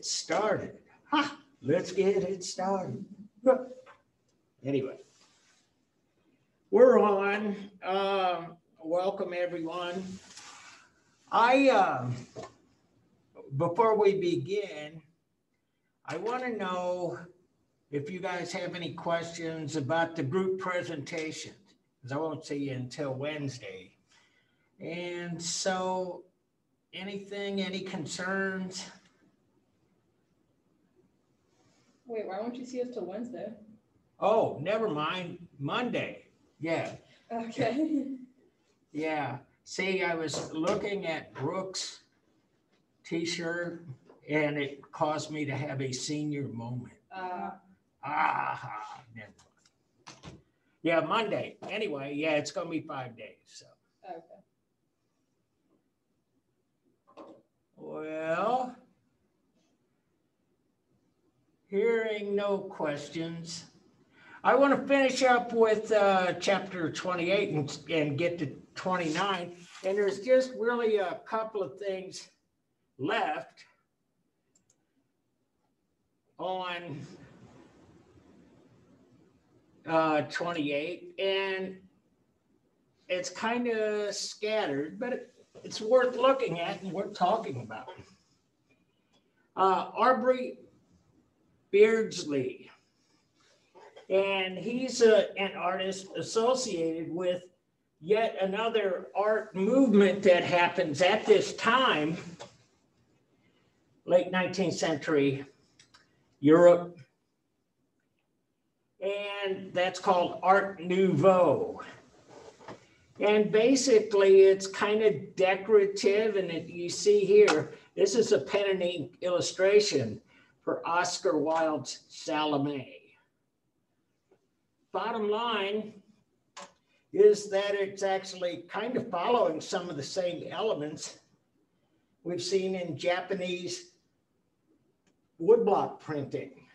it started. Ha! Let's get it started. Anyway, we're on. Welcome, everyone. Before we begin, I want to know if you guys have any questions about the group presentation, because I won't see you until Wednesday. And so, any concerns? Wait, why won't you see us till Wednesday? Oh, never mind. Monday. Yeah. Okay. Yeah. See, I was looking at Brooks' t-shirt and it caused me to have a senior moment. Never mind. Yeah, Monday. Anyway, yeah, it's going to be 5 days. So. Okay. Well, hearing no questions, I want to finish up with chapter 28 and get to 29. And there's just really a couple of things left on 28. And it's kind of scattered, but it's worth looking at and worth talking about. Aubrey Beardsley. And he's an artist associated with yet another art movement that happens at this time, late 19th century Europe. And that's called Art Nouveau. And basically it's kind of decorative, and you see here, this is a pen and ink illustration for Oscar Wilde's Salome. Bottom line is that it's actually kind of following some of the same elements we've seen in Japanese woodblock printing.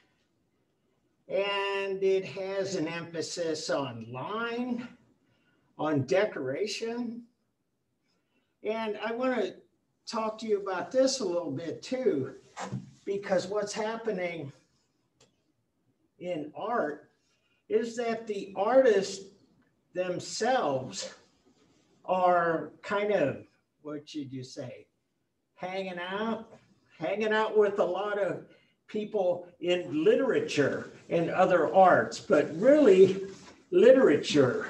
And it has an emphasis on line, on decoration. And I want to talk to you about this a little bit too, because what's happening in art is that the artists themselves are kind of, what should you say, hanging out with a lot of people in literature and other arts, but really literature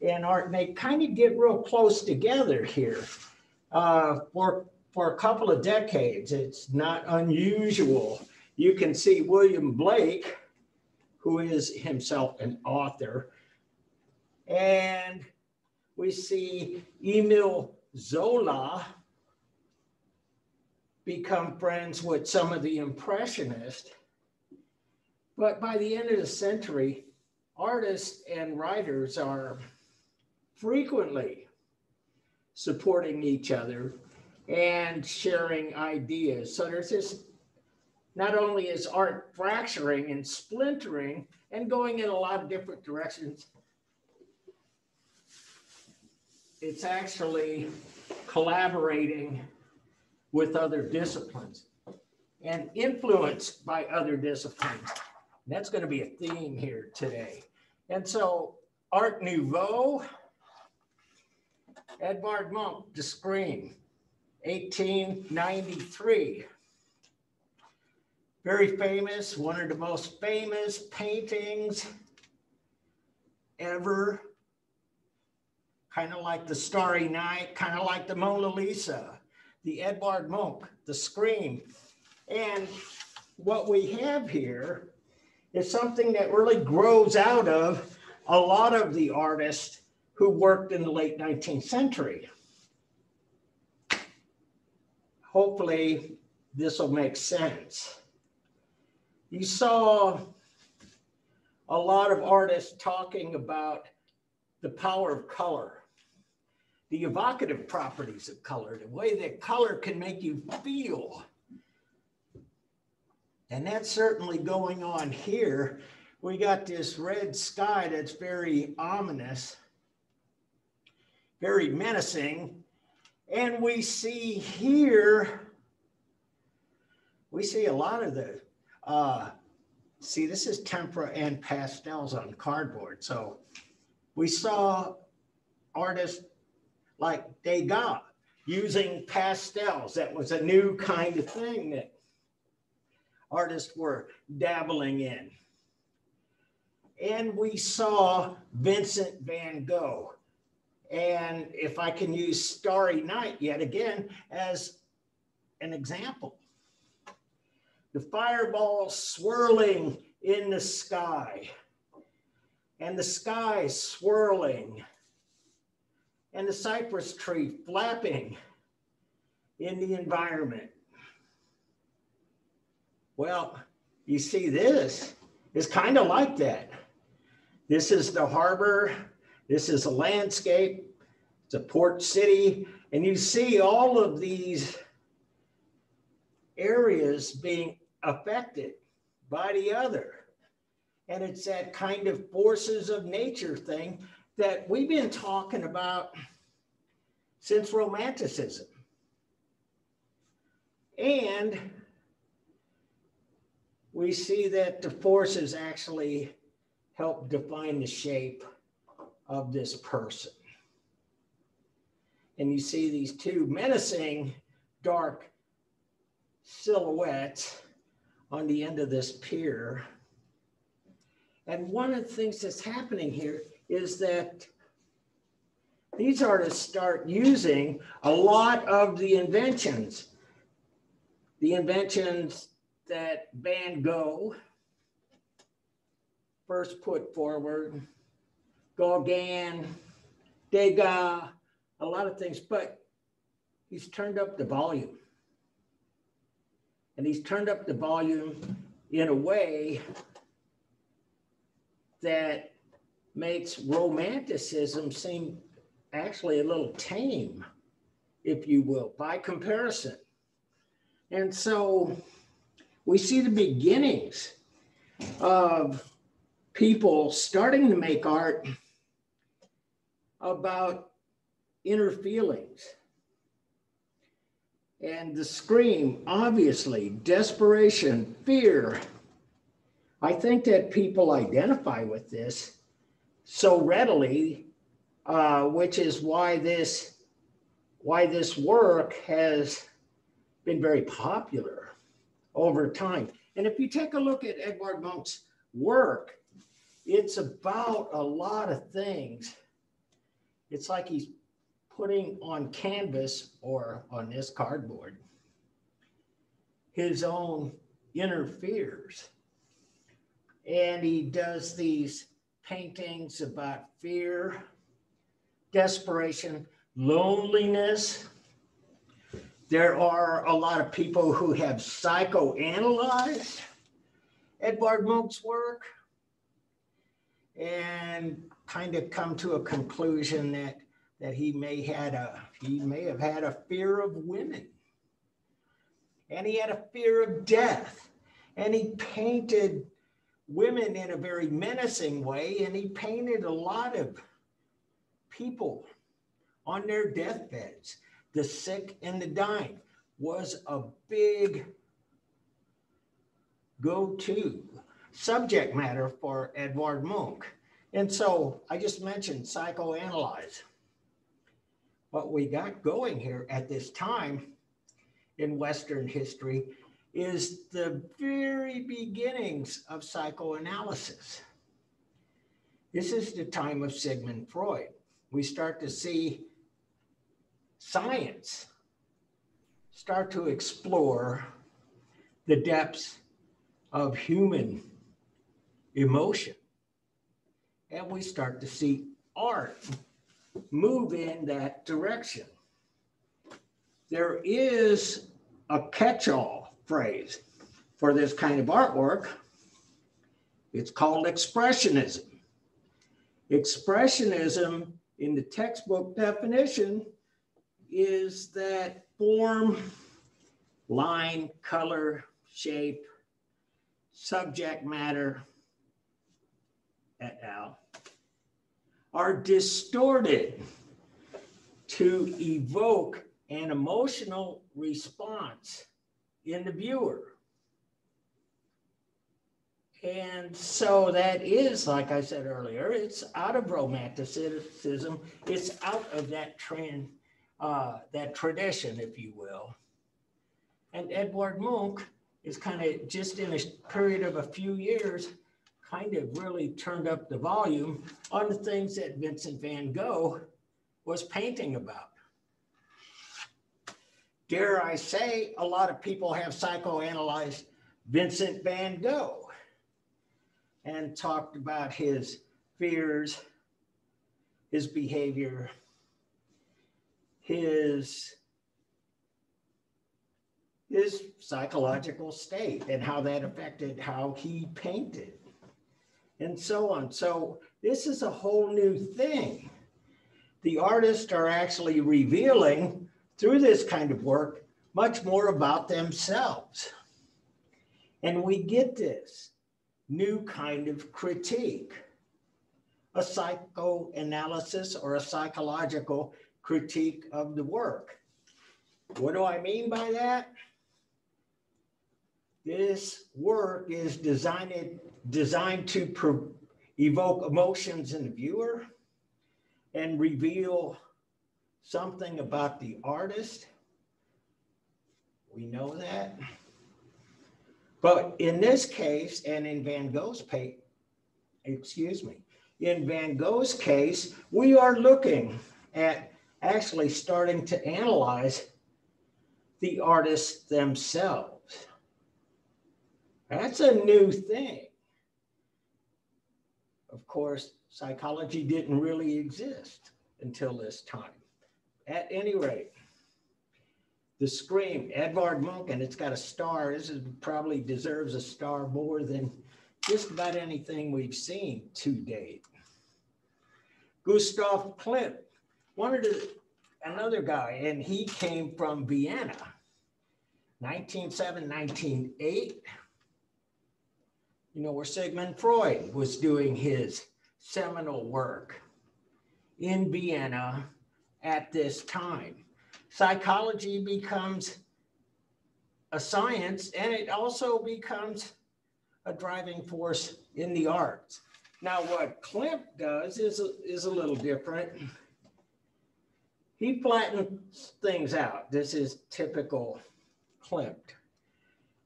and art, and they kind of get real close together here for a couple of decades. It's not unusual. You can see William Blake, who is himself an author. And we see Emile Zola become friends with some of the Impressionists. But by the end of the century, artists and writers are frequently supporting each other and sharing ideas. So there's this, not only is art fracturing and splintering and going in a lot of different directions, it's actually collaborating with other disciplines and influenced by other disciplines. And that's going to be a theme here today. And so Art Nouveau, Edvard Munch, The Scream, 1893. Very famous, one of the most famous paintings ever. Kind of like the Starry Night, kind of like the Mona Lisa, the Edvard Munch, The Scream. And what we have here is something that really grows out of a lot of the artists who worked in the late 19th century. Hopefully this will make sense. You saw a lot of artists talking about the power of color, the evocative properties of color, the way that color can make you feel. And that's certainly going on here. We got this red sky that's very ominous, very menacing. And we see here we see a lot of the, see, this is tempera and pastels on cardboard. So we saw artists like Degas using pastels. That was a new kind of thing that artists were dabbling in. And we saw Vincent van Gogh. And if I can use Starry Night yet again as an example, the fireball swirling in the sky, and the sky swirling, and the cypress tree flapping in the environment. Well, you see, this is kind of like that. This is the harbor. This is a landscape. It's a port city. And you see all of these areas being affected by the other. And it's that kind of forces of nature thing that we've been talking about since Romanticism. And we see that the forces actually help define the shape of this person. And you see these two menacing dark silhouettes on the end of this pier. And one of the things that's happening here is that these artists start using a lot of the inventions that Van Gogh first put forward, Gauguin, Degas, a lot of things, but he's turned up the volume. And he's turned up the volume in a way that makes Romanticism seem actually a little tame, if you will, by comparison. And so we see the beginnings of people starting to make art about inner feelings. And the scream, obviously, desperation, fear. I think that people identify with this so readily, which is why this work has been very popular over time. And if you take a look at Edvard Munch's work, it's about a lot of things. It's like he's putting on canvas or on this cardboard his own inner fears. And he does these paintings about fear, desperation, loneliness. There are a lot of people who have psychoanalyzed Edvard Munch's work and kind of come to a conclusion that he may have had a fear of women, and he had a fear of death, and he painted women in a very menacing way, and he painted a lot of people on their deathbeds. The sick and the dying was a big go-to subject matter for Edvard Munch. And so I just mentioned psychoanalyze. What we got going here at this time in Western history is the very beginnings of psychoanalysis. This is the time of Sigmund Freud. We start to see science start to explore the depths of human emotion. And we start to see art move in that direction. There is a catch-all phrase for this kind of artwork. It's called expressionism. Expressionism, in the textbook definition, is that form, line, color, shape, subject matter, et al., are distorted to evoke an emotional response in the viewer. And so that is, like I said earlier, it's out of romanticism. It's out of that trend, that tradition, if you will. And Edvard Munch is kind of just in a period of a few years, kind of really turned up the volume on the things that Vincent van Gogh was painting about. Dare I say, a lot of people have psychoanalyzed Vincent van Gogh and talked about his fears, his behavior, his psychological state and how that affected how he painted and so on. So this is a whole new thing. The artists are actually revealing through this kind of work much more about themselves. And we get this new kind of critique, a psychoanalysis or a psychological critique of the work. What do I mean by that? This work is designed to evoke emotions in the viewer and reveal something about the artist. We know that. But in this case, and in Van Gogh's in Van Gogh's case, we are looking at actually starting to analyze the artists themselves. That's a new thing. Of course, psychology didn't really exist until this time. At any rate, The Scream, Edvard Munch, and it's got a star. This probably deserves a star more than just about anything we've seen to date. Gustav Klimt, another guy, and he came from Vienna, 1907, 1908. You know, where Sigmund Freud was doing his seminal work in Vienna at this time. Psychology becomes a science, and it also becomes a driving force in the arts. Now, what Klimt does is a little different. He flattens things out. This is typical Klimt.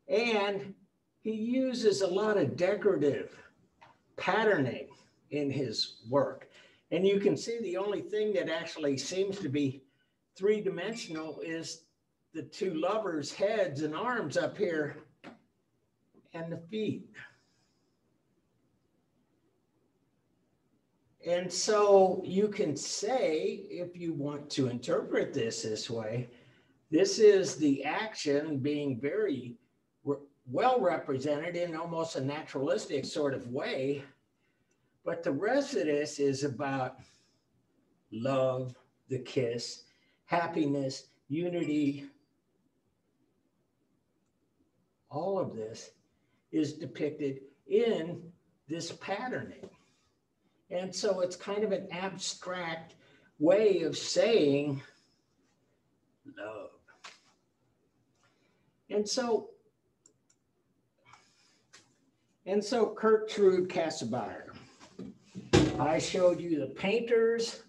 And he uses a lot of decorative patterning in his work. And you can see the only thing that actually seems to be three-dimensional is the two lovers' heads and arms up here and the feet. And so you can say, if you want to interpret this way, this is the action being very well represented in almost a naturalistic sort of way. But the rest of this is about love, the kiss, happiness, unity. All of this is depicted in this patterning. And so it's kind of an abstract way of saying love. And so Gertrude Kassebayer, I showed you the painters,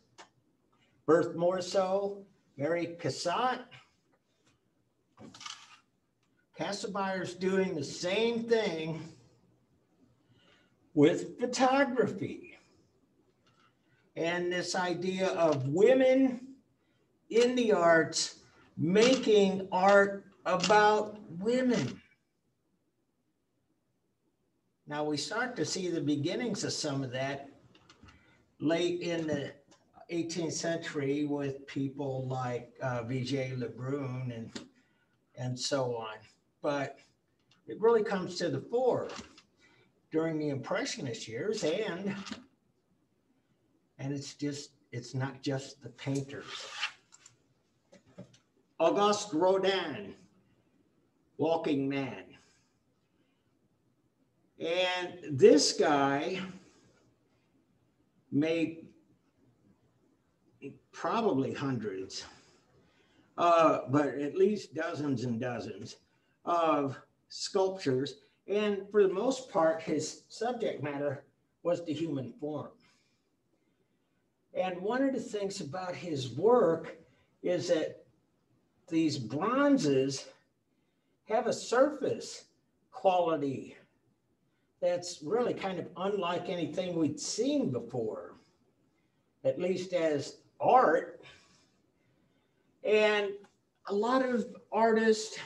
Berthe Morisot, Mary Cassatt. Kassebayer's doing the same thing with photography. And this idea of women in the arts making art about women. Now we start to see the beginnings of some of that late in the 18th century with people like Vigée Lebrun and so on. But it really comes to the fore during the Impressionist years, and it's not just the painters. Auguste Rodin, Walking Man. And this guy made probably hundreds, but at least dozens and dozens of sculptures. And for the most part, his subject matter was the human form. And one of the things about his work is that these bronzes have a surface quality that's really kind of unlike anything we'd seen before, at least as art. And a lot of artists,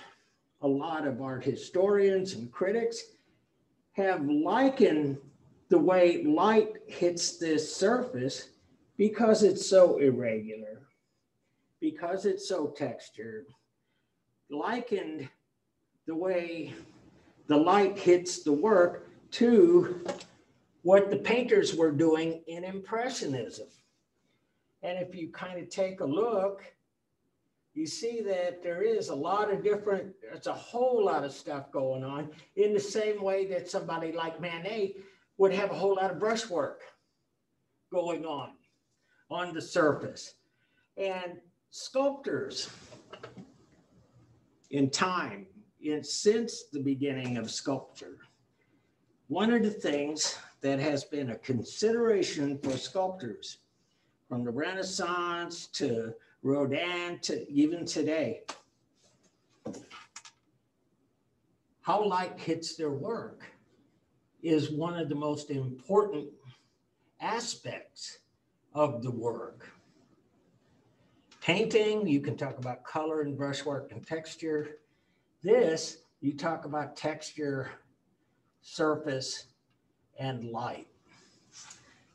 a lot of art historians and critics have likened the way light hits this surface because it's so irregular, because it's so textured, likened the way the light hits the work to what the painters were doing in Impressionism. And if you kind of take a look, you see that there is a lot of different, there's a whole lot of stuff going on in the same way that somebody like Manet would have a whole lot of brushwork going on the surface. And sculptors in time, since the beginning of sculpture, one of the things that has been a consideration for sculptors from the Renaissance to Rodin to even today, how light hits their work is one of the most important aspects of the work. Painting, you can talk about color and brushwork and texture. This, you talk about texture, surface, and light.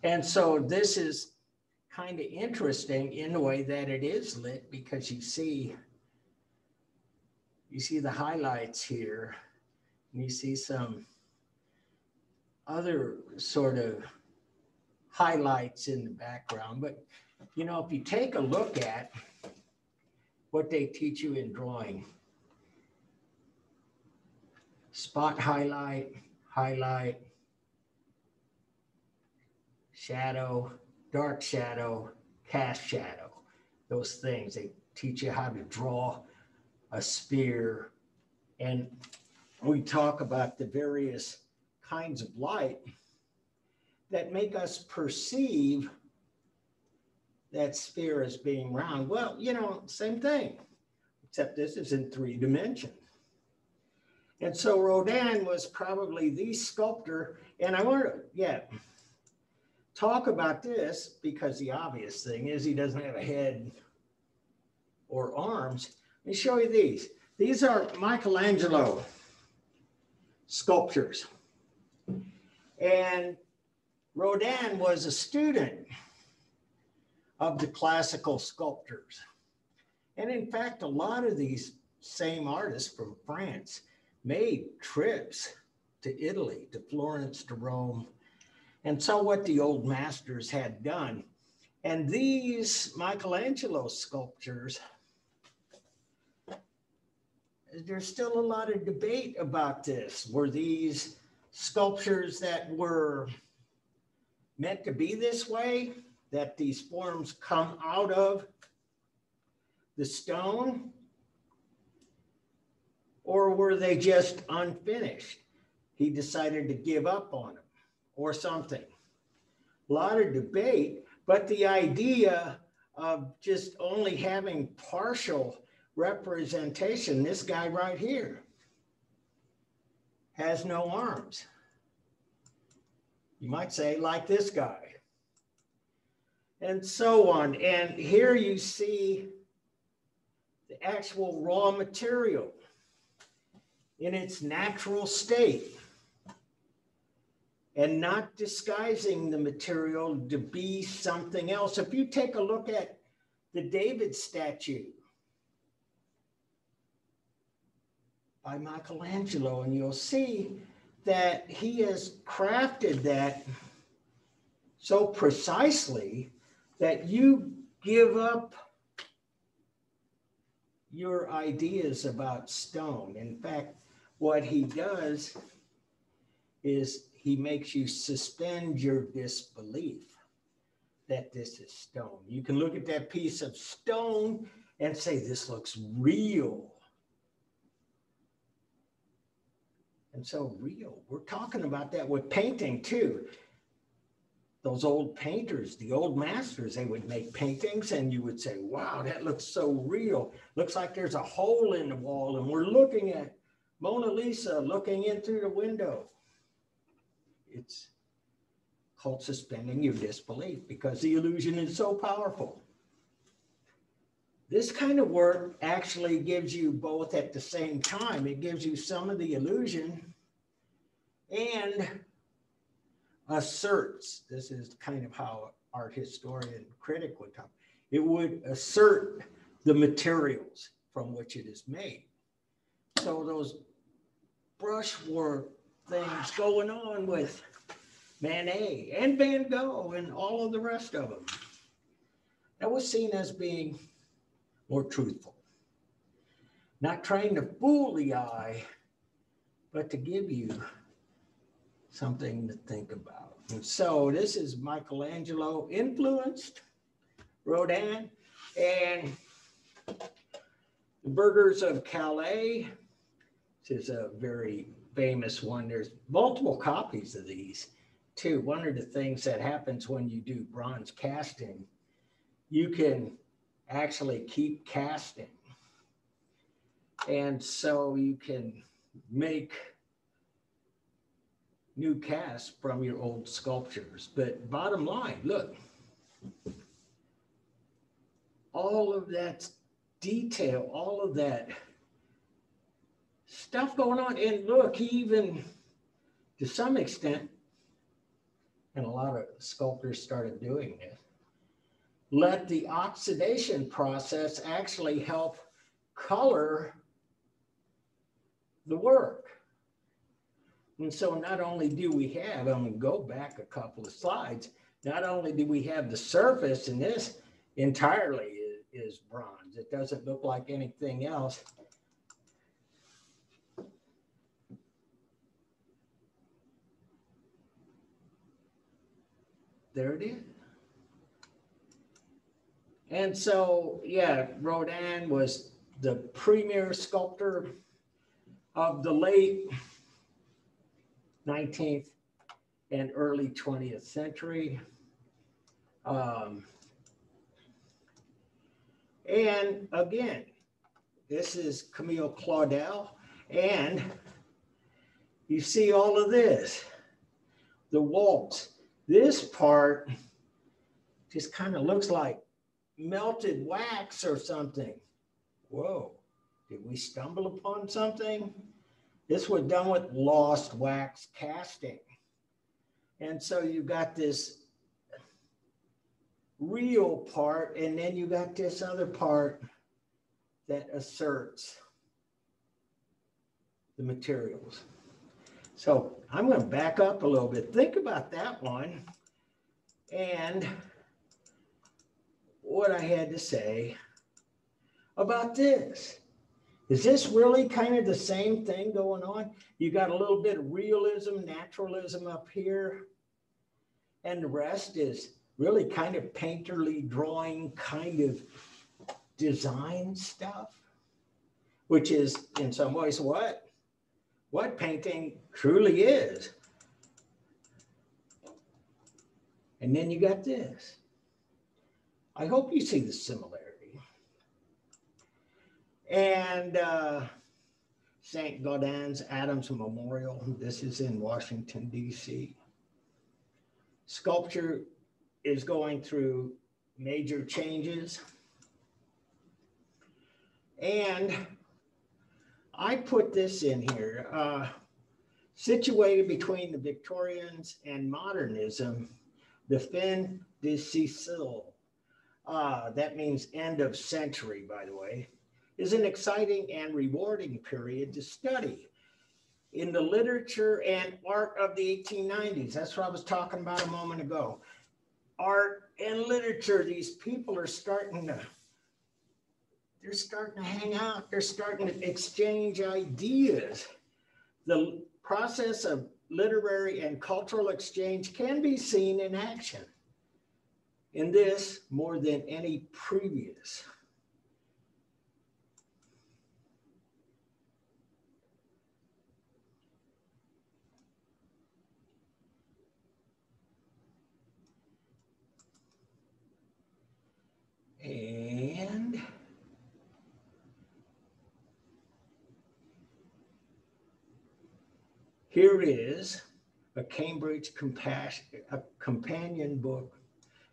And so this is kind of interesting in the way that it is lit, because you see the highlights here, and you see some other sort of highlights in the background. But you know, if you take a look at what they teach you in drawing, spot highlight, highlight, shadow, dark shadow, cast shadow, those things. They teach you how to draw a sphere. And we talk about the various kinds of light that make us perceive that sphere as being round. Well, you know, same thing, except this is in 3 dimensions. And so Rodin was probably the sculptor. And I want to, talk about this, because the obvious thing is he doesn't have a head or arms. Let me show you these. These are Michelangelo sculptures. And Rodin was a student of the classical sculptors. And in fact, a lot of these same artists from France made trips to Italy, to Florence, to Rome, and saw what the old masters had done. And these Michelangelo sculptures, there's still a lot of debate about this. Were these sculptures that were meant to be this way, that these forms come out of the stone? Or were they just unfinished? He decided to give up on them or something. A lot of debate, but the idea of just only having partial representation, this guy right here has no arms. You might say, like this guy. And so on. And here you see the actual raw material in its natural state, and not disguising the material to be something else. If you take a look at the David statue by Michelangelo, and you'll see that he has crafted that so precisely that you give up your ideas about stone. In fact, what he does is he makes you suspend your disbelief that this is stone. You can look at that piece of stone and say, this looks real. and so real. We're talking about that with painting too. Those old painters, the old masters, they would make paintings and you would say, wow, that looks so real. Looks like there's a hole in the wall and we're looking at Mona Lisa looking in through the window. It's called suspending your disbelief because the illusion is so powerful. This kind of work actually gives you both at the same time. It gives you some of the illusion and asserts. This is kind of how art historian critic would talk. It would assert the materials from which it is made. So those brushwork things going on with Manet and Van Gogh and all of the rest of them, that was seen as being more truthful. Not trying to fool the eye, but to give you something to think about. And so this is Michelangelo influenced Rodin, and the Burghers of Calais. This is a very famous one. There's multiple copies of these too. One of the things that happens when you do bronze casting, you can actually keep casting. And so you can make new casts from your old sculptures. But bottom line, look, all of that detail, all of that stuff going on. And look, he even, to some extent, and a lot of sculptors started doing this, let the oxidation process actually help color the work. And so not only do we have, I'm going to go back a couple of slides, not only do we have the surface, and this entirely is bronze. It doesn't look like anything else. There it is. And so, yeah, Rodin was the premier sculptor of the late 19th and early 20th century. And again, this is Camille Claudel, and you see all of this, the waltz. This part just kind of looks like melted wax or something. Whoa, did we stumble upon something? This was done with lost wax casting. And so you got this real part, and then you got this other part that asserts the materials. So I'm going to back up a little bit. Think about that one and what I had to say about this. Is this really kind of the same thing going on? You got a little bit of realism, naturalism up here, and the rest is really kind of painterly drawing kind of design stuff, which is in some ways what painting truly is. And then you got this. I hope you see the similarity. And St. Gaudens Adams Memorial, this is in Washington, D.C. Sculpture is going through major changes. And I put this in here, situated between the Victorians and modernism, the fin de siècle, that means end of century, by the way, is an exciting and rewarding period to study in the literature and art of the 1890s. That's what I was talking about a moment ago. Art and literature, these people are starting to hang out. They're starting to exchange ideas. The process of literary and cultural exchange can be seen in action in this more than any previous. here is a Cambridge companion book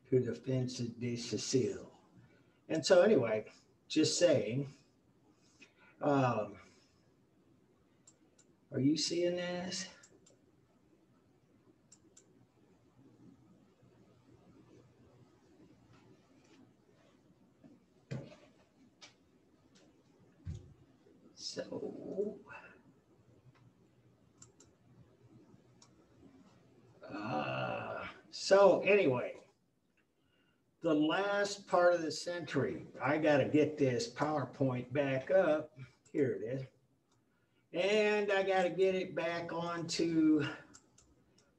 to the Fins de Sicile. And so anyway, just saying, are you seeing this? So anyway, the last part of the century, I got to get this PowerPoint back up. Here it is. And I got to get it back onto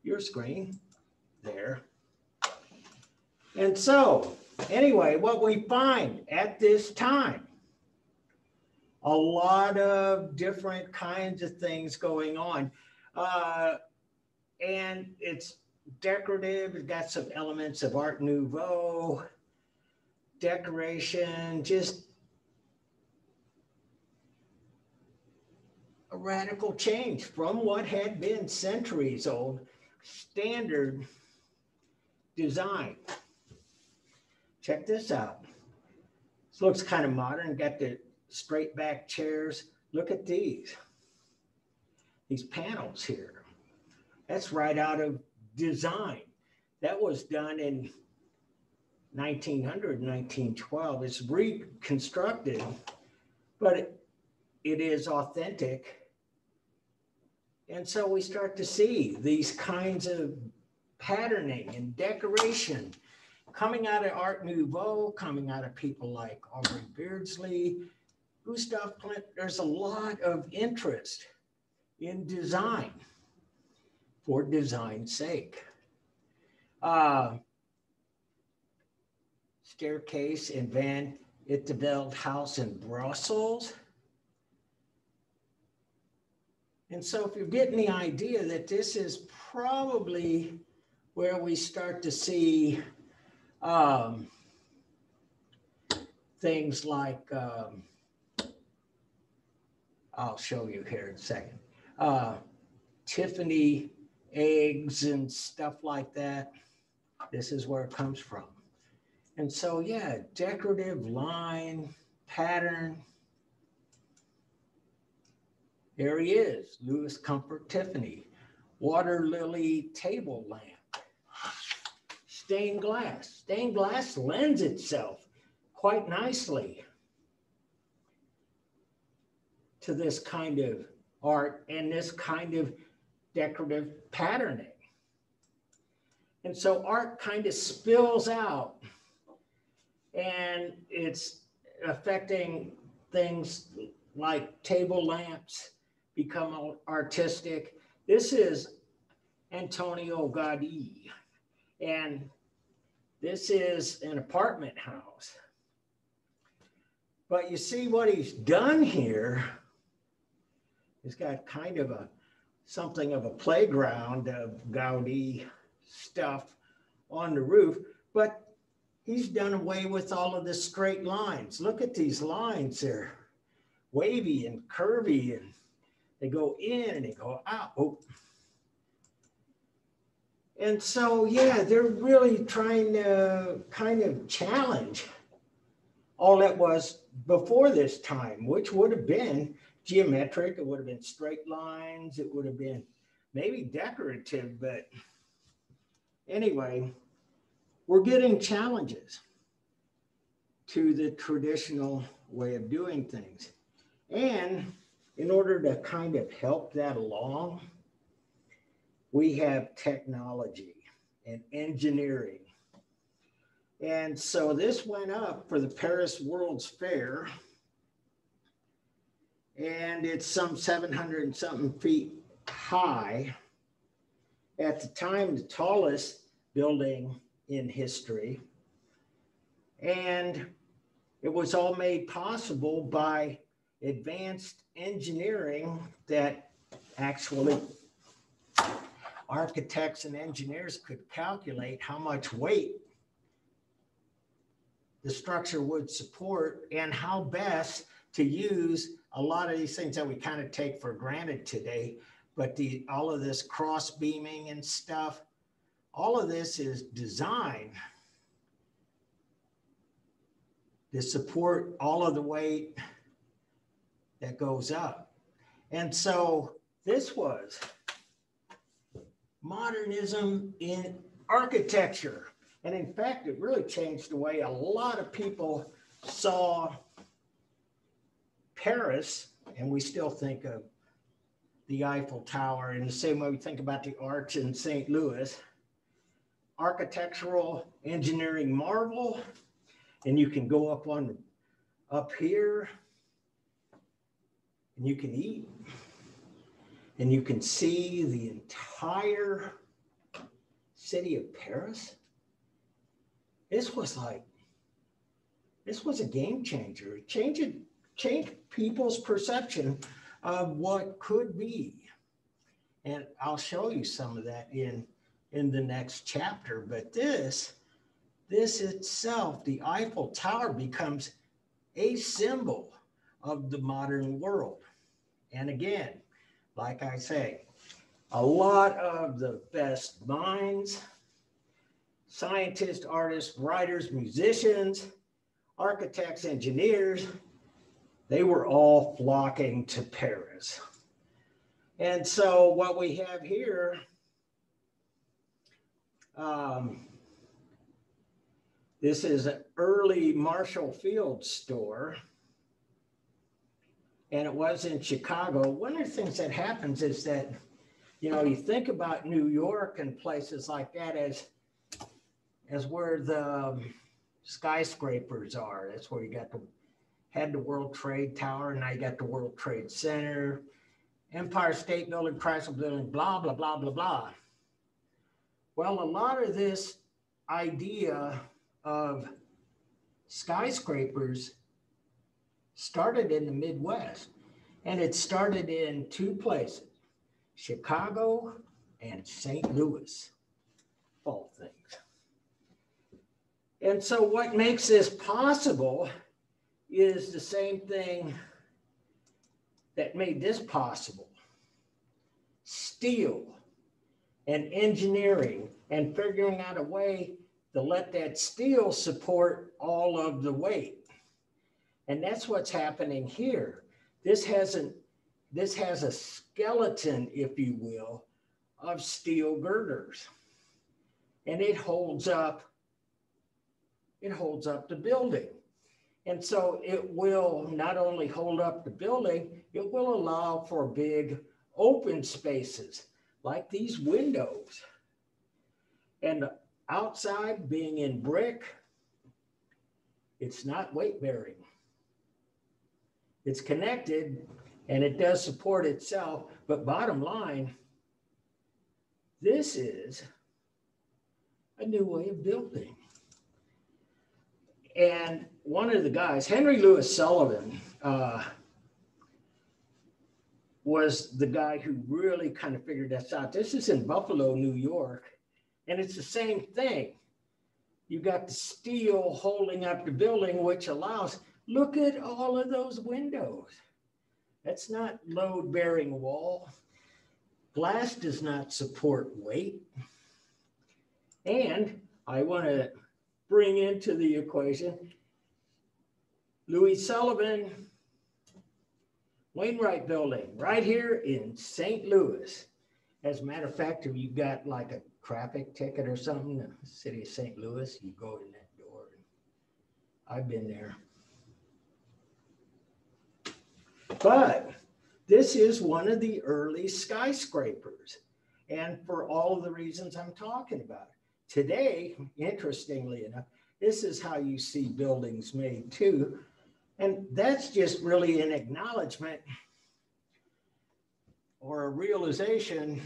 your screen there. And so anyway, what we find at this time, a lot of different kinds of things going on. And it's decorative. It's got some elements of Art Nouveau, decoration, just a radical change from what had been centuries old standard design. Check this out. This looks kind of modern. Got the straight back chairs. Look at these panels here. That's right out of design. That was done in 1900, 1912. It's reconstructed, but it is authentic. And so we start to see these kinds of patterning and decoration coming out of Art Nouveau, coming out of people like Aubrey Beardsley, Gustav Klimt. There's a lot of interest in design for design's sake. Staircase in Van Itterveld House in Brussels. And so if you're getting the idea that this is probably where we start to see things like, I'll show you here in a second, Tiffany eggs and stuff like that. This is where it comes from. And so, yeah, decorative line, pattern. There he is, Louis Comfort Tiffany. Water lily table lamp. Stained glass. Stained glass lends itself quite nicely to this kind of art and this kind of decorative patterning. And so art kind of spills out and it's affecting things like table lamps become artistic. This is Antonio Gaudí, and this is an apartment house. But you see what he's done here. He's got kind of something of a playground of Gaudí stuff on the roof, but he's done away with all of the straight lines. Look at these lines. They're wavy and curvy, and they go in and they go out. Oh. And so, yeah, they're really trying to kind of challenge all that was before this time, which would have been geometric. It would have been straight lines. It would have been maybe decorative, but anyway, we're getting challenges to the traditional way of doing things. And in order to kind of help that along, we have technology and engineering. And so this went up for the Paris World's Fair, and it's some 700 and something feet high. At the time, the tallest building in history. And it was all made possible by advanced engineering that actually architects and engineers could calculate how much weight the structure would support and how best to use a lot of these things that we kind of take for granted today, but all of this cross beaming and stuff, all of this is designed to support all of the weight that goes up. And so this was modernism in architecture. And in fact, it really changed the way a lot of people saw Paris, and we still think of the Eiffel Tower in the same way we think about the Arch in St. Louis. Architectural engineering marvel, and you can go up here, and you can eat, and you can see the entire city of Paris. This was a game changer. It changed people's perception of what could be. And I'll show you some of that in the next chapter. But this itself, the Eiffel Tower, becomes a symbol of the modern world. And again, like I say, a lot of the best minds, scientists, artists, writers, musicians, architects, engineers, they were all flocking to Paris. And so what we have here, this is an early Marshall Field store, and it was in Chicago. One of the things that happens is that, you think about New York and places like that as where the skyscrapers are. That's where you had the World Trade Tower, and now you got the World Trade Center, Empire State Building, Chrysler Building, blah, blah, blah, blah, blah. Well, a lot of this idea of skyscrapers started in the Midwest, and it started in two places, Chicago and St. Louis, of all things. And so what makes this possible is the same thing that made this possible: steel and engineering and figuring out a way to let that steel support all of the weight. And that's what's happening here. This has a skeleton, if you will, of steel girders. And it holds up the building. And so it will not only hold up the building, it will allow for big open spaces like these windows. And outside, being in brick, it's not weight bearing. It's connected and it does support itself, but bottom line, this is a new way of building. And one of the guys, Henry Louis Sullivan, was the guy who really kind of figured this out. This is in Buffalo, New York, and it's the same thing. You got the steel holding up the building, which allows, look at all of those windows. That's not load-bearing wall. Glass does not support weight. And I want to bring into the equation Louis Sullivan Wainwright Building right here in St. Louis. As a matter of fact, if you've got like a traffic ticket or something, the city of St. Louis, you go in that door. I've been there. But this is one of the early skyscrapers, and for all of the reasons I'm talking about. Today, interestingly enough, this is how you see buildings made too. And that's just really an acknowledgement or a realization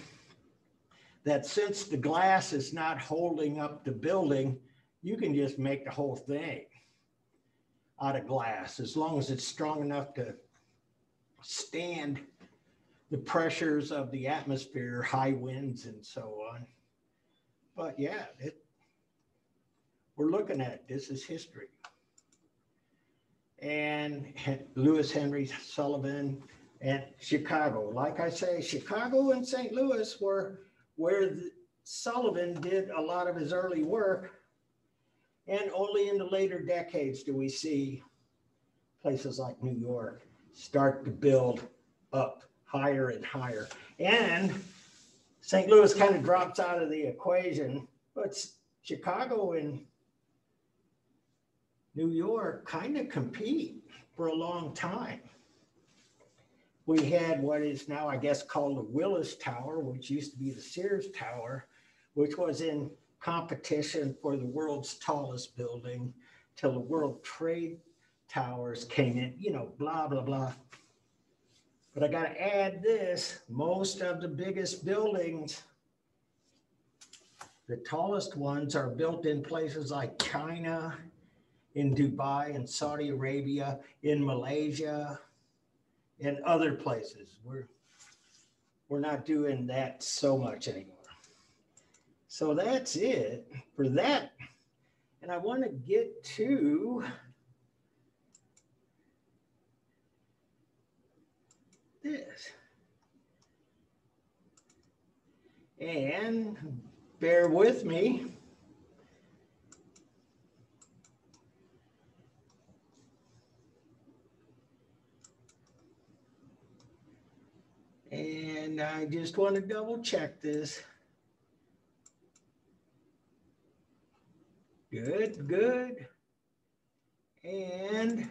that since the glass is not holding up the building, you can just make the whole thing out of glass as long as it's strong enough to stand the pressures of the atmosphere, high winds, and so on. But yeah, we're looking at this is history. And Louis Henry Sullivan And Chicago, like I say, Chicago and St. Louis were where Sullivan did a lot of his early work. And only in the later decades do we see places like New York start to build up higher and higher. And St. Louis kind of drops out of the equation, but Chicago and New York kind of compete for a long time. We had what is now, I guess, called the Willis Tower, which used to be the Sears Tower, which was in competition for the world's tallest building till the World Trade Towers came in, blah, blah, blah. But I got to add this, most of the biggest buildings, the tallest ones are built in places like China, in Dubai, in Saudi Arabia, in Malaysia, and other places. We're not doing that so much anymore. So that's it for that. And I want to get to this. And bear with me. And I just want to double check this. Good, good. And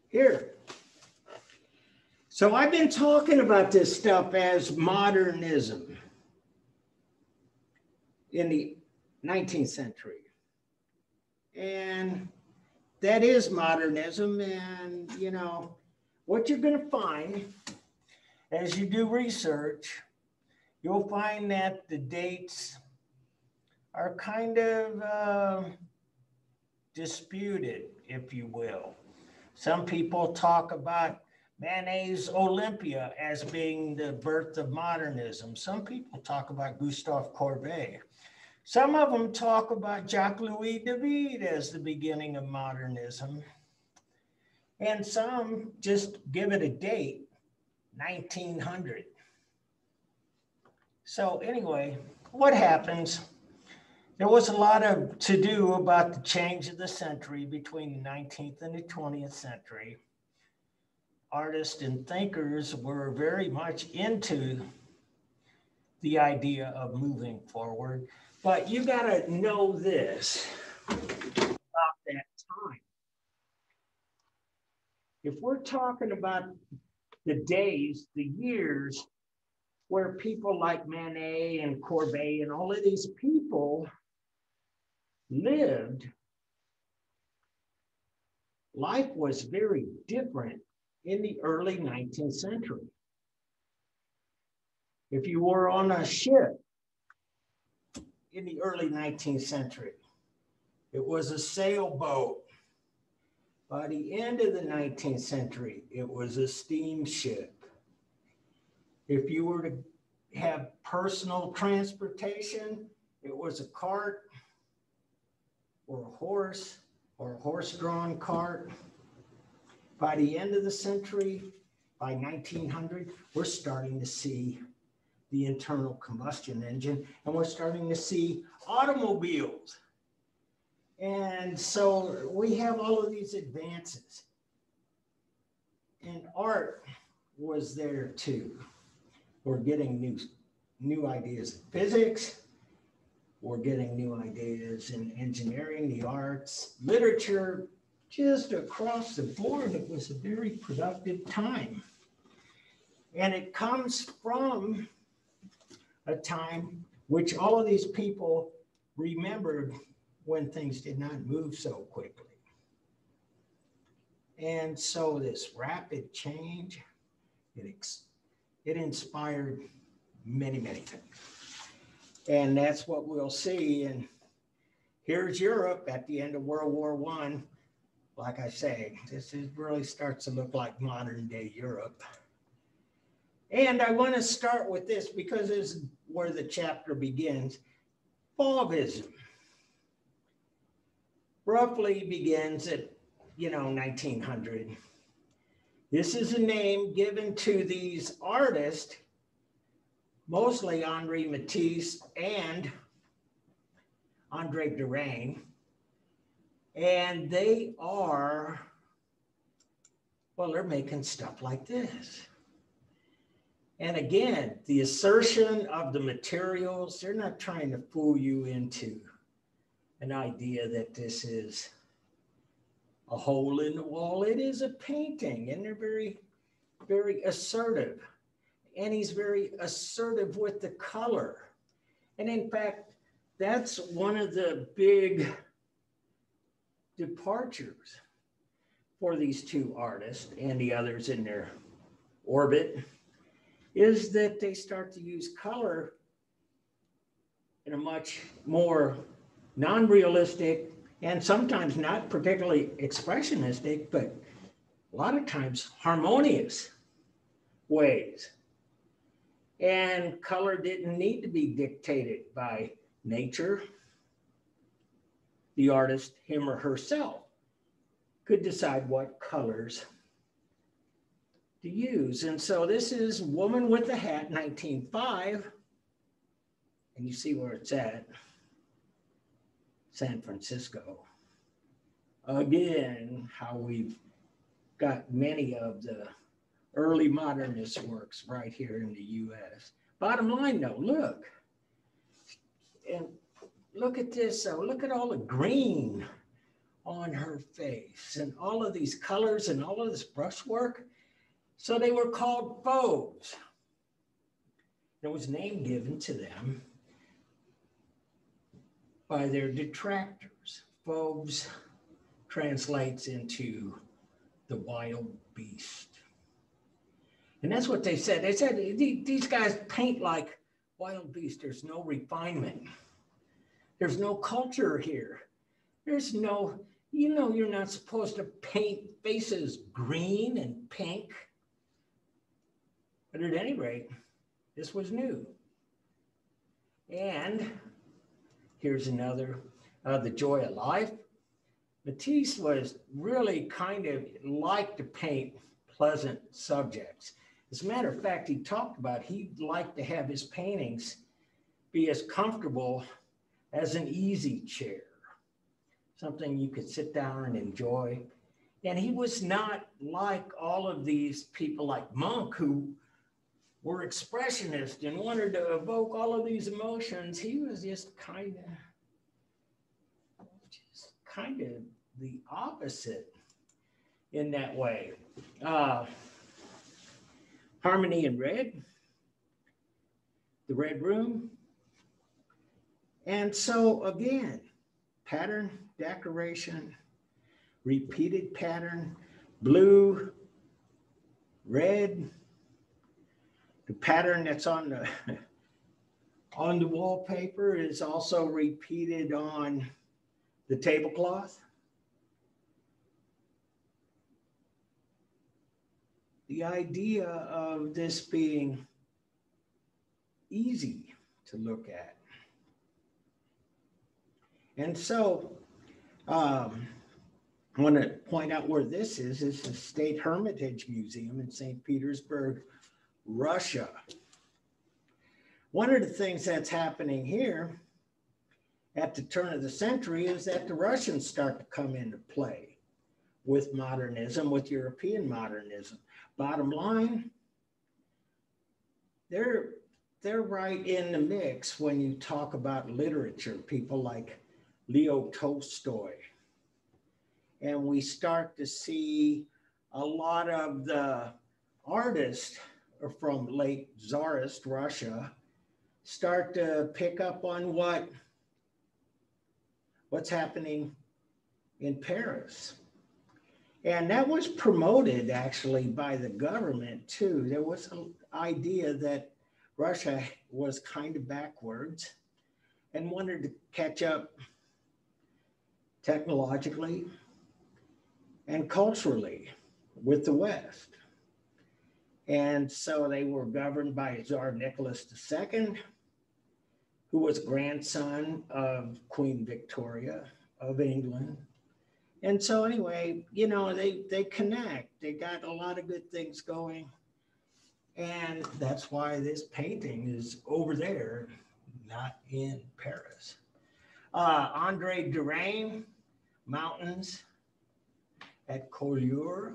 here. So I've been talking about this stuff as modernism in the 19th century. And that is modernism. And, what you're going to find as you do research, you'll find that the dates are kind of disputed, if you will. Some people talk about Manet's Olympia as being the birth of modernism. Some people talk about Gustave Courbet. Some of them talk about Jacques-Louis David as the beginning of modernism. And some just give it a date, 1900. So anyway, what happens? There was a lot of to-do about the change of the century between the 19th and the 20th century. Artists and thinkers were very much into the idea of moving forward. But you got to know this about that time. If we're talking about the days, the years where people like Manet and Courbet and all of these people lived, life was very different in the early 19th century. If you were on a ship in the early 19th century, it was a sailboat. By the end of the 19th century, it was a steamship. If you were to have personal transportation, it was a cart or a horse-drawn cart. By the end of the century, by 1900, we're starting to see the internal combustion engine, and we're starting to see automobiles. And so we have all of these advances. And art was there too. We're getting new ideas in physics. We're getting new ideas in engineering, the arts, literature, just across the board. It was a very productive time. And it comes from a time which all of these people remembered when things did not move so quickly. And so this rapid change, it inspired many, many things. And that's what we'll see. And here's Europe at the end of World War I. Like I say, really starts to look like modern day Europe. And I want to start with this because this is where the chapter begins. Fauvism roughly begins at 1900. This is a name given to these artists, mostly Henri Matisse and Andre Derain. And they are, well, they're making stuff like this. And again, the assertion of the materials, they're not trying to fool you into an idea that this is a hole in the wall. It is a painting, and they're very, very assertive. And he's very assertive with the color. And in fact, that's one of the big departures for these two artists and the others in their orbit, is that they start to use color in a much more non-realistic and sometimes not particularly expressionistic, but a lot of times harmonious ways. And color didn't need to be dictated by nature. The artist, him or herself, could decide what colors to use. And so this is Woman with the Hat, 1905. And you see where it's at. San Francisco. Again, how we've got many of the early modernist works right here in the US. Bottom line though, look. And look at this, though. Look at all the green on her face and all of these colors and all of this brushwork. So they were called fauves. There was a name given to them by their detractors. Fauves translates into the wild beast. And that's what they said. They said, these guys paint like wild beasts. There's no refinement. There's no culture here. There's no, you're not supposed to paint faces green and pink. But at any rate, this was new. And here's another, The Joy of Life. Matisse was really kind of liked to paint pleasant subjects. As a matter of fact, he talked about he'd like to have his paintings be as comfortable as an easy chair, something you could sit down and enjoy. And he was not like all of these people like Monk who were expressionists and wanted to evoke all of these emotions. He was just kind of the opposite in that way. Harmony in Red, The Red Room. And so again, pattern, decoration, repeated pattern, blue, red. The pattern that's on the wallpaper is also repeated on the tablecloth. The idea of this being easy to look at. And so I want to point out where this is. It's the State Hermitage Museum in St. Petersburg, Russia. One of the things that's happening here at the turn of the century is that the Russians start to come into play with modernism, with European modernism. Bottom line, they're right in the mix when you talk about literature, people like Leo Tolstoy. And we start to see a lot of the artists from late Tsarist Russia start to pick up on what's happening in Paris. And that was promoted actually by the government too. There was an idea that Russia was kind of backwards and wanted to catch up technologically and culturally with the West. And so they were governed by Tsar Nicholas II, who was grandson of Queen Victoria of England. And so anyway, you know, they connect. They got a lot of good things going. And that's why this painting is over there, not in Paris. Andre Derain, Mountains at Collioure.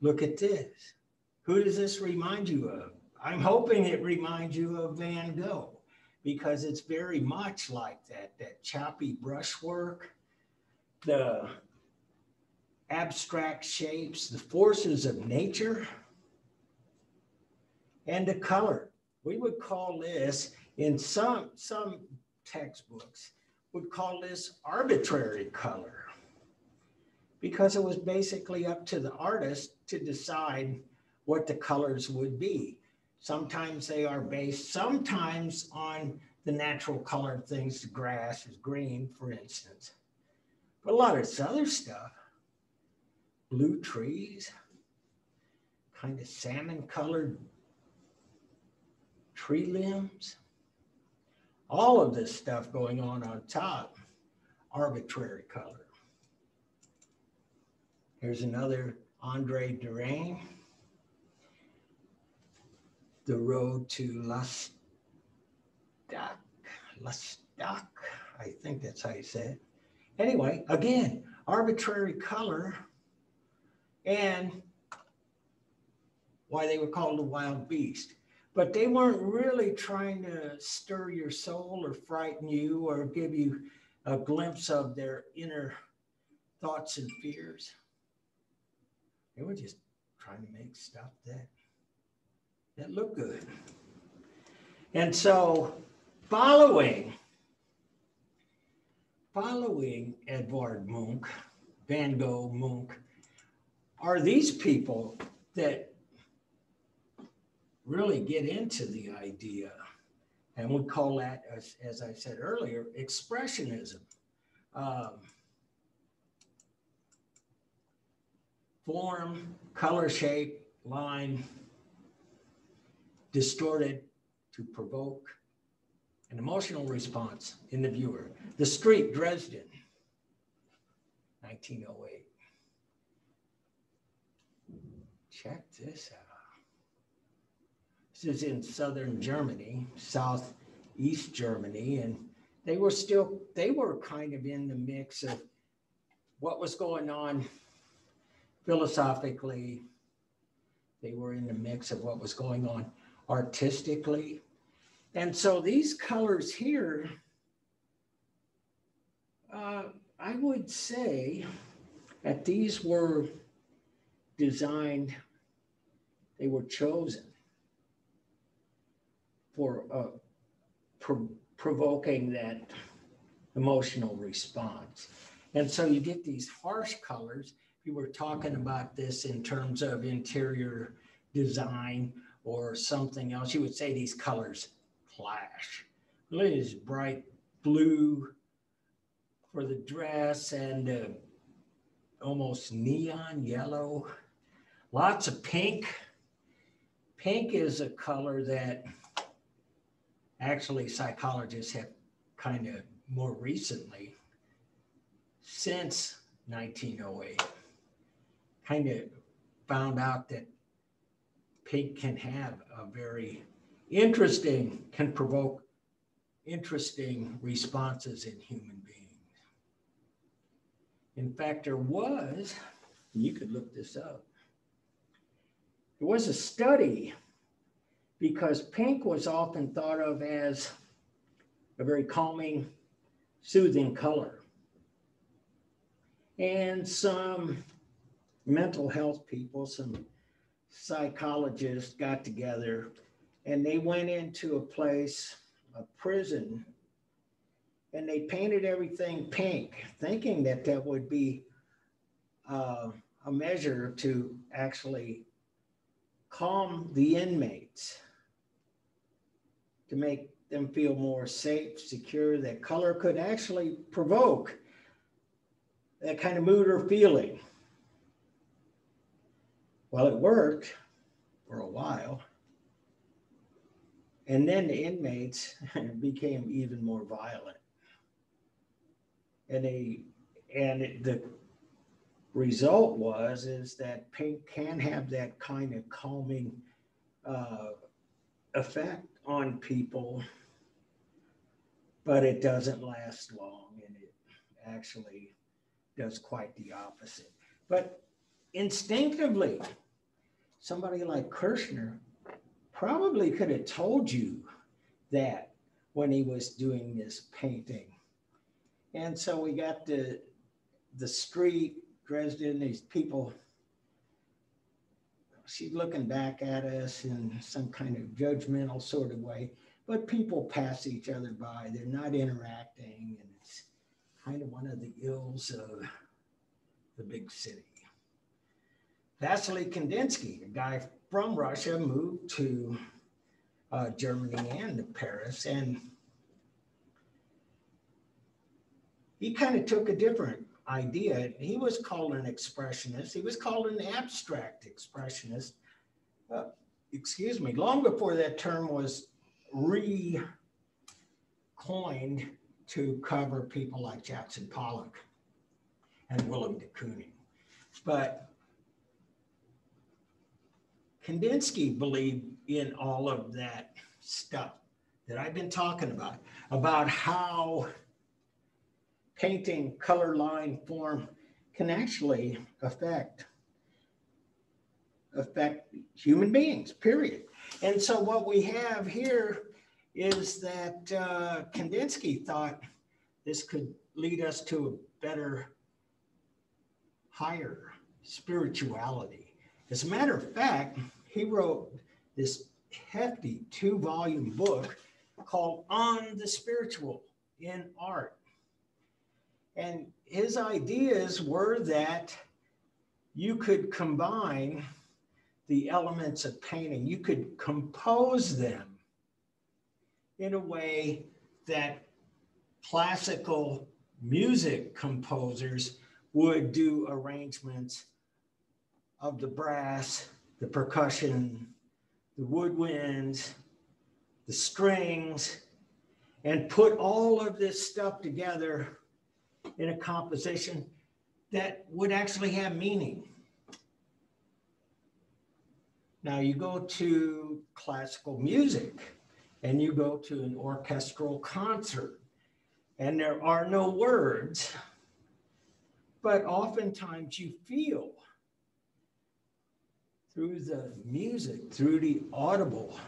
Look at this. Who does this remind you of? I'm hoping it reminds you of Van Gogh because it's very much like that choppy brushwork, the abstract shapes, the forces of nature, and the color. We would call this, in some textbooks, would call this arbitrary color because it was basically up to the artist to decide what the colors would be. Sometimes they are based, sometimes on the natural color of things. The grass is green, for instance. But a lot of this other stuff, blue trees, kind of salmon colored tree limbs, all of this stuff going on top, arbitrary color. Here's another Andre Derain, The Road to L'Estaque, I think that's how you say it. Anyway, again, arbitrary color, and why they were called a wild beast. But they weren't really trying to stir your soul or frighten you or give you a glimpse of their inner thoughts and fears. They were just trying to make stuff that looked good. And so following Edvard Munch, Van Gogh, Munch, are these people that really get into the idea, and we call that, as I said earlier, expressionism. Form, color, shape, line, distorted to provoke an emotional response in the viewer. The Street, Dresden, 1908. Check this out. This is in southern Germany, southeast Germany, and they were kind of in the mix of what was going on philosophically. They were in the mix of what was going on artistically. And so these colors here, I would say that these were designed, they were chosen for provoking that emotional response. And so you get these harsh colors. We were talking about this in terms of interior design or something else. You would say these colors clash. Look at this bright blue for the dress and almost neon yellow. Lots of pink. Pink is a color that actually psychologists have kind of more recently, since 1908, kind of found out that pink can have a very interesting, can provoke interesting responses in human beings. In fact, there was, you could look this up, there was a study because pink was often thought of as a very calming, soothing color. And some mental health people, some psychologists got together and they went into a place, a prison, and they painted everything pink, thinking that that would be a measure to actually calm the inmates, to make them feel more safe, secure. That color could actually provoke that kind of mood or feeling. Well, it worked for a while. And then the inmates became even more violent. And the result is that paint can have that kind of calming effect on people, but it doesn't last long, and it actually does quite the opposite. But instinctively, somebody like Kirchner probably could have told you that when he was doing this painting. And so we got the street, Dresden, these people, she's looking back at us in some kind of judgmental sort of way, but people pass each other by. They're not interacting, and it's kind of one of the ills of the big city. Vasily Kandinsky, a guy from Russia, moved to Germany and to Paris, and he kind of took a different idea. He was called an expressionist. He was called an abstract expressionist. Long before that term was recoined to cover people like Jackson Pollock and Willem de Kooning. But Kandinsky believed in all of that stuff that I've been talking about how painting, color, line, form can actually affect human beings, period. And so what we have here is that Kandinsky thought this could lead us to a better, higher spirituality. As a matter of fact, he wrote this hefty 2-volume book called On the Spiritual in Art. And his ideas were that you could combine the elements of painting, you could compose them in a way that classical music composers would do arrangements of the brass, the percussion, the woodwinds, the strings, and put all of this stuff together in a composition that would actually have meaning. Now you go to classical music and you go to an orchestral concert and there are no words, but oftentimes you feel through the music, through the audible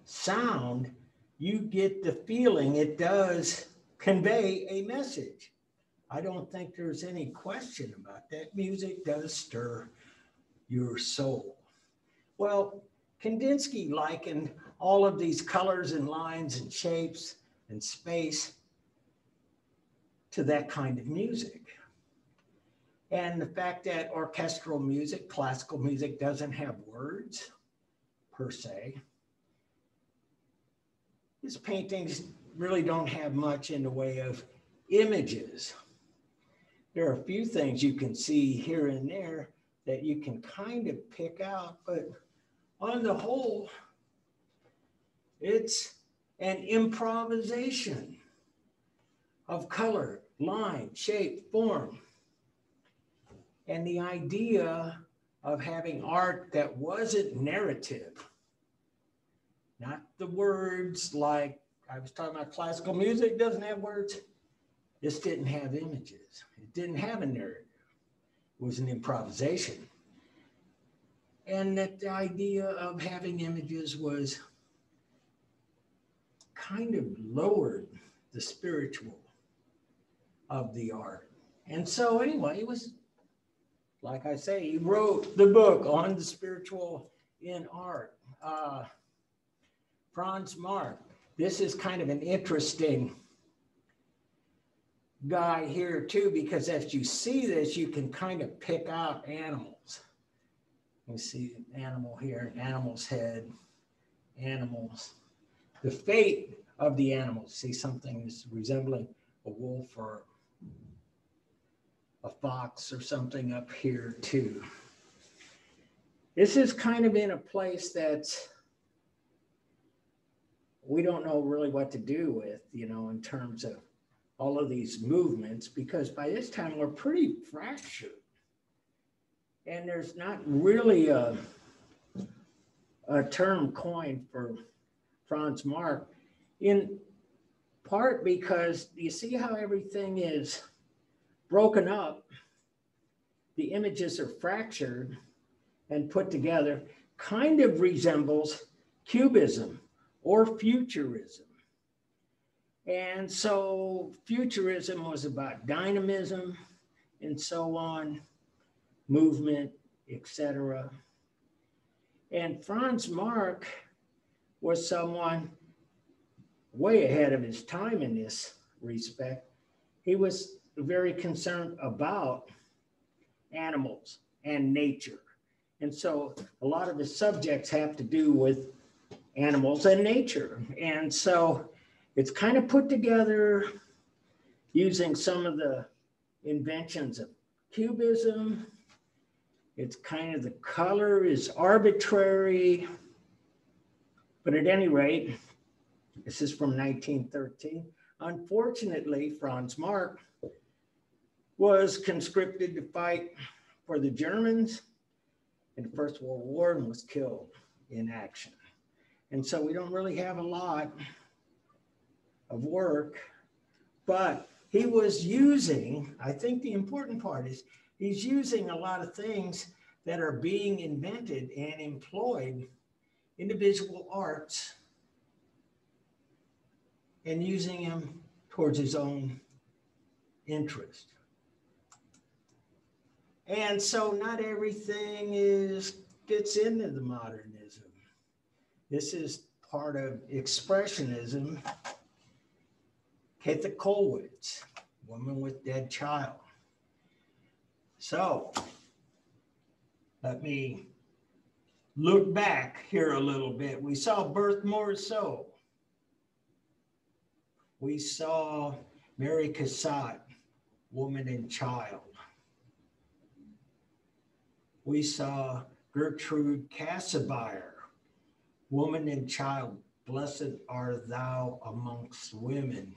sound, you get the feeling it does convey a message. I don't think there's any question about that. Music does stir your soul. Well, Kandinsky likened all of these colors and lines and shapes and space to that kind of music. And the fact that orchestral music, classical music, doesn't have words per se. His paintings really don't have much in the way of images. There are a few things you can see here and there that you can kind of pick out, but on the whole, it's an improvisation of color, line, shape, form. And the idea of having art that wasn't narrative, not the words like I was talking about classical music doesn't have words. This didn't have images. It didn't have a narrative. It was an improvisation. And that the idea of having images was kind of lowered the spiritual of the art. And so anyway, it was, like I say, he wrote the book On the Spiritual in Art. Franz Marc, this is kind of an interesting guy here too, because as you see this, you can kind of pick out animals. You see an animal here, an animal's head, animals. The fate of the animals. See something that's resembling a wolf or a fox or something up here too. This is kind of in a place that's we don't know really what to do with, in terms of all of these movements, because by this time we're pretty fractured. And there's not really a term coined for Franz Marc, in part because you see how everything is broken up, the images are fractured and put together, kind of resembles Cubism or Futurism. And so Futurism was about dynamism and so on, movement, etc. And Franz Marc was someone way ahead of his time in this respect. He was very concerned about animals and nature. And so a lot of his subjects have to do with animals and nature. And so it's kind of put together using some of the inventions of Cubism. It's kind of, the color is arbitrary. But at any rate, this is from 1913. Unfortunately, Franz Marc was conscripted to fight for the Germans in the First World War and was killed in action. And so we don't really have a lot of work, but he was using, I think the important part is, he's using a lot of things that are being invented and employed in the visual arts and using them towards his own interest. And so not everything fits into the modernism. This is part of expressionism. Kate Kollwitz, Woman with Dead Child. So let me look back here a little bit. We saw Berthe Morisot. We saw Mary Cassatt, Woman and Child. We saw Gertrude Kassebayer, Woman and Child, Blessed Art Thou Amongst Women.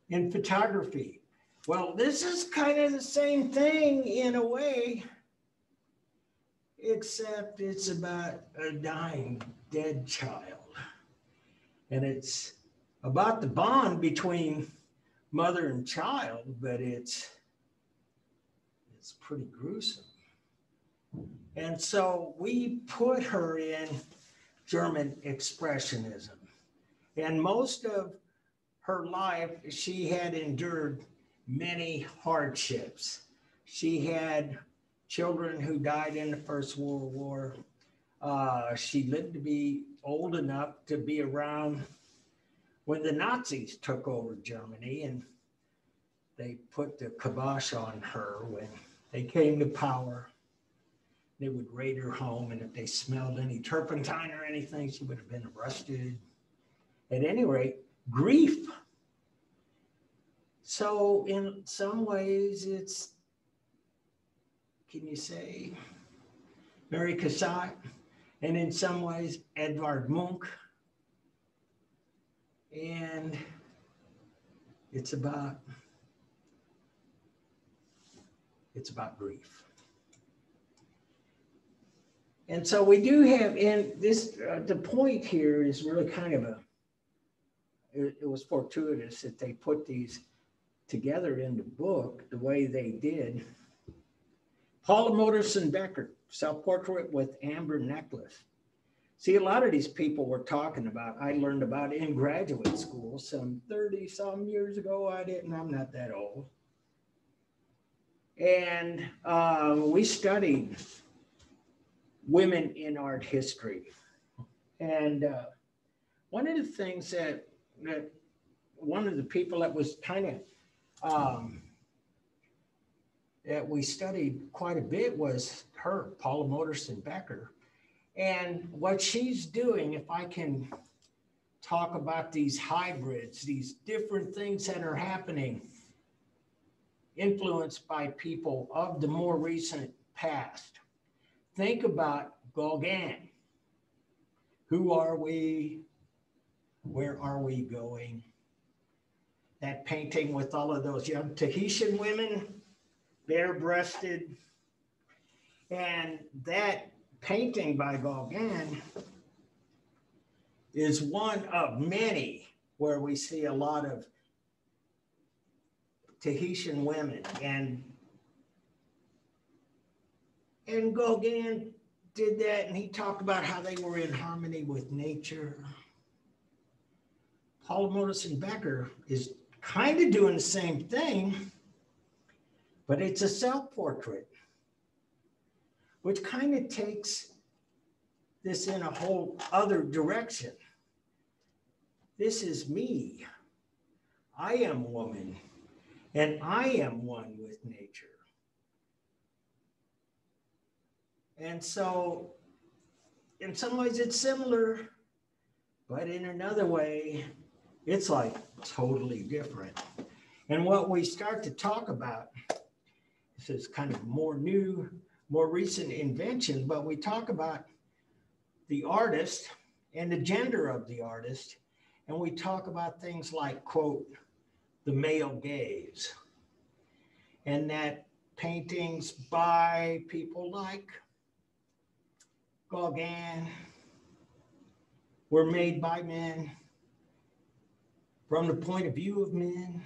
In photography, well, this is kind of the same thing in a way, except it's about a dying, dead child. And it's about the bond between mother and child, but it's pretty gruesome. And so we put her in German Expressionism. And most of her life, she had endured many hardships. She had children who died in the First World War. She lived to be old enough to be around when the Nazis took over Germany, and they put the kibosh on her when they came to power. They would raid her home, and if they smelled any turpentine or anything, she would have been arrested. At any rate, grief. So in some ways, it's, can you say, Mary Cassatt, and in some ways, Edvard Munch. And it's about grief. And so we do have, and this, the point here is really kind of it was fortuitous that they put these together in the book the way they did. Paula Modernism Becker, self-portrait with amber necklace. See, a lot of these people we're talking about, I learned about in graduate school some 30 some years ago. I'm not that old. And we studied women in art history. And one of the things that one of the people that was kind of, that we studied quite a bit was her, Paula Modernism Becker. And what she's doing, if I can talk about these hybrids, these different things that are happening, influenced by people of the more recent past. Think about Gauguin. Who are we? Where are we going? that painting with all of those young Tahitian women, bare-breasted. And that painting by Gauguin is one of many where we see a lot of Tahitian women. And Gauguin did that, and he talked about how they were in harmony with nature. Paul Modernism Becker is kind of doing the same thing, but it's a self-portrait, which kind of takes this in a whole other direction. This is me. I am woman, and I am one with nature. And so, in some ways it's similar, but in another way, it's like totally different. And what we start to talk about, this is kind of more new, more recent invention, but we talk about the artist and the gender of the artist, and we talk about things like, quote, the male gaze, and that paintings by people like Gauguin were made by men from the point of view of men,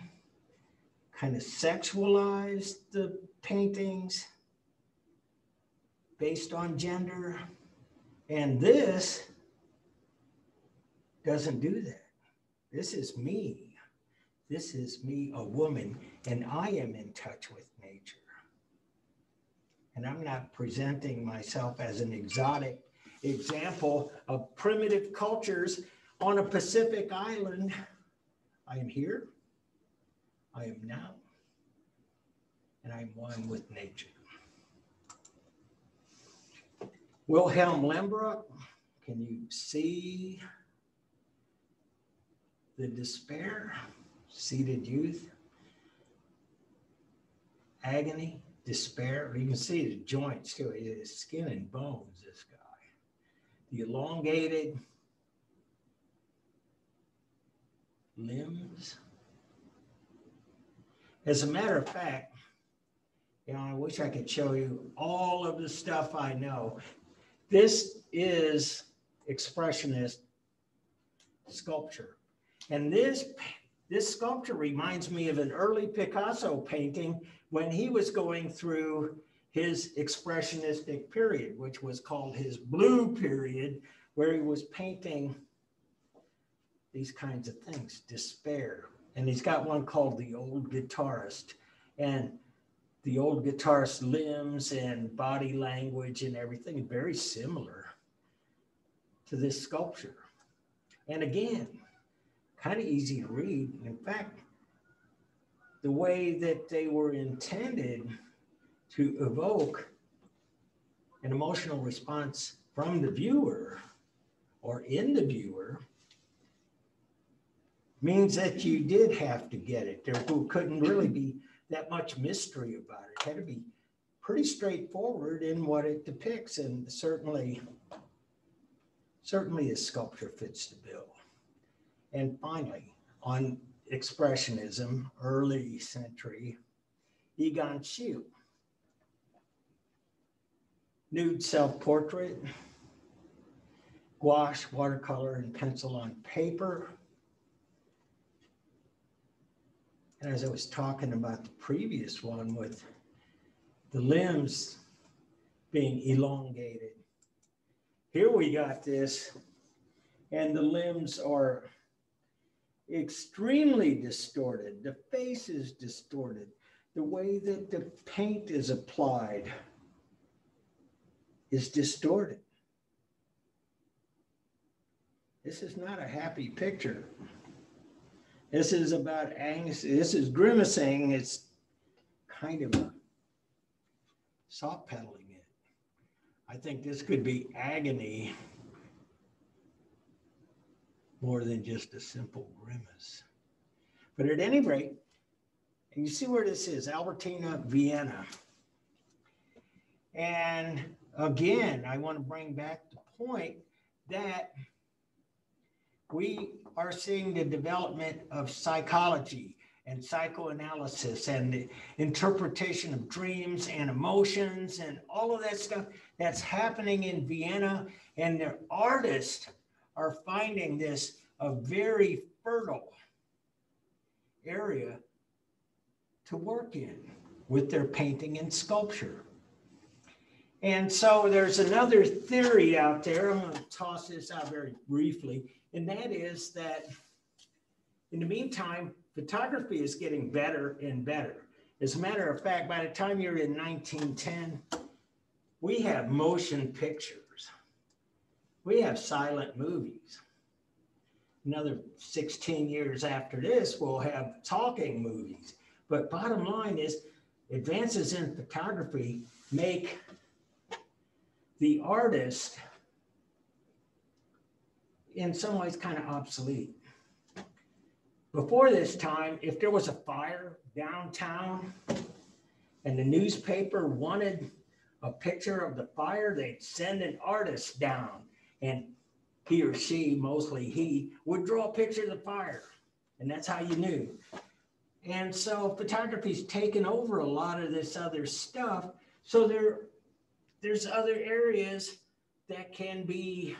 kind of sexualized the paintings based on gender. And this doesn't do that. This is me. This is me, a woman, and I am in touch with nature. And I'm not presenting myself as an exotic example of primitive cultures on a Pacific island. I am here, I am now, and I'm one with nature. Wilhelm Lembruck, can you see the despair? Seated youth, agony, despair. You can see the joints too, his skin and bones, this guy. The elongated limbs. As a matter of fact, I wish I could show you all of the stuff I know. This is expressionist sculpture. And this sculpture reminds me of an early Picasso painting when he was going through his expressionistic period, which was called his blue period, where he was painting these kinds of things, despair. And he's got one called The Old Guitarist. And the old guitarist's limbs and body language and everything very similar to this sculpture. And again, kind of easy to read. In fact, the way that they were intended to evoke an emotional response from the viewer or in the viewer means that you did have to get it. There couldn't really be that much mystery about it. It had to be pretty straightforward in what it depicts, and certainly the sculpture fits the bill. And finally, on expressionism, early century, Egon Schiele. Nude self-portrait, gouache, watercolor, and pencil on paper. And as I was talking about the previous one with the limbs being elongated, here we got this, and the limbs are extremely distorted. The face is distorted. The way that the paint is applied is distorted. This is not a happy picture. This is about angst. This is grimacing. It's kind of a soft pedaling it. I think this could be agony more than just a simple grimace. But at any rate, and you see where this is, Albertina, Vienna. And again, I want to bring back the point that we are seeing the development of psychology, and psychoanalysis and the interpretation of dreams and emotions and all of that stuff that's happening in Vienna. And the artists are finding this a very fertile area to work in with their painting and sculpture. And so there's another theory out there. I'm going to toss this out very briefly, and that is that in the meantime, photography is getting better and better. As a matter of fact, by the time you're in 1910, we have motion pictures. We have silent movies. Another 16 years after this, we'll have talking movies. But bottom line is, advances in photography make the artist in some ways kind of obsolete. Before this time, if there was a fire downtown and the newspaper wanted a picture of the fire, they'd send an artist down, and he or she, mostly he, would draw a picture of the fire. And that's how you knew. And so photography's taken over a lot of this other stuff. So there's other areas that can be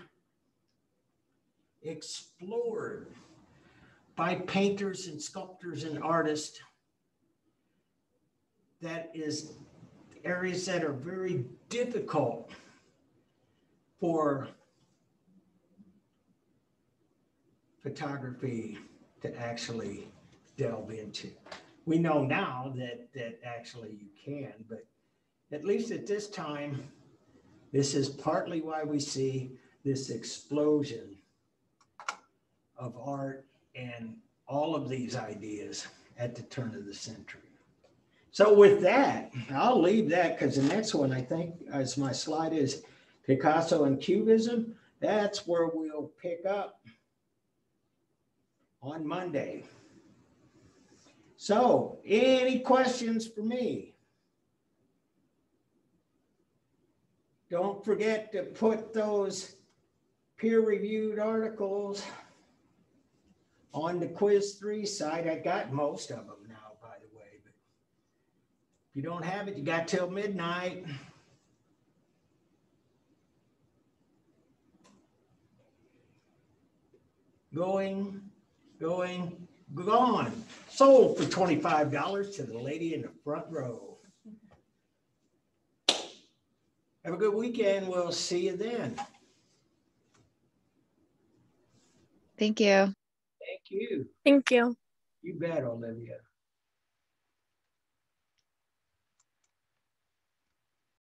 explored by painters and sculptors and artists. That is areas that are very difficult for photography to actually delve into. We know now that actually you can, but at least at this time, this is partly why we see this explosion of art and all of these ideas at the turn of the century. So with that, I'll leave that because the next one, I think, as my slide is Picasso and Cubism, that's where we'll pick up on Monday. So, any questions for me? Don't forget to put those peer-reviewed articles on the Quiz 3 site. I got most of them now, by the way. But if you don't have it, you got till midnight. Going, gone. Sold for $25 to the lady in the front row. Have a good weekend. We'll see you then. Thank you. Thank you. Thank you. You bet, Olivia.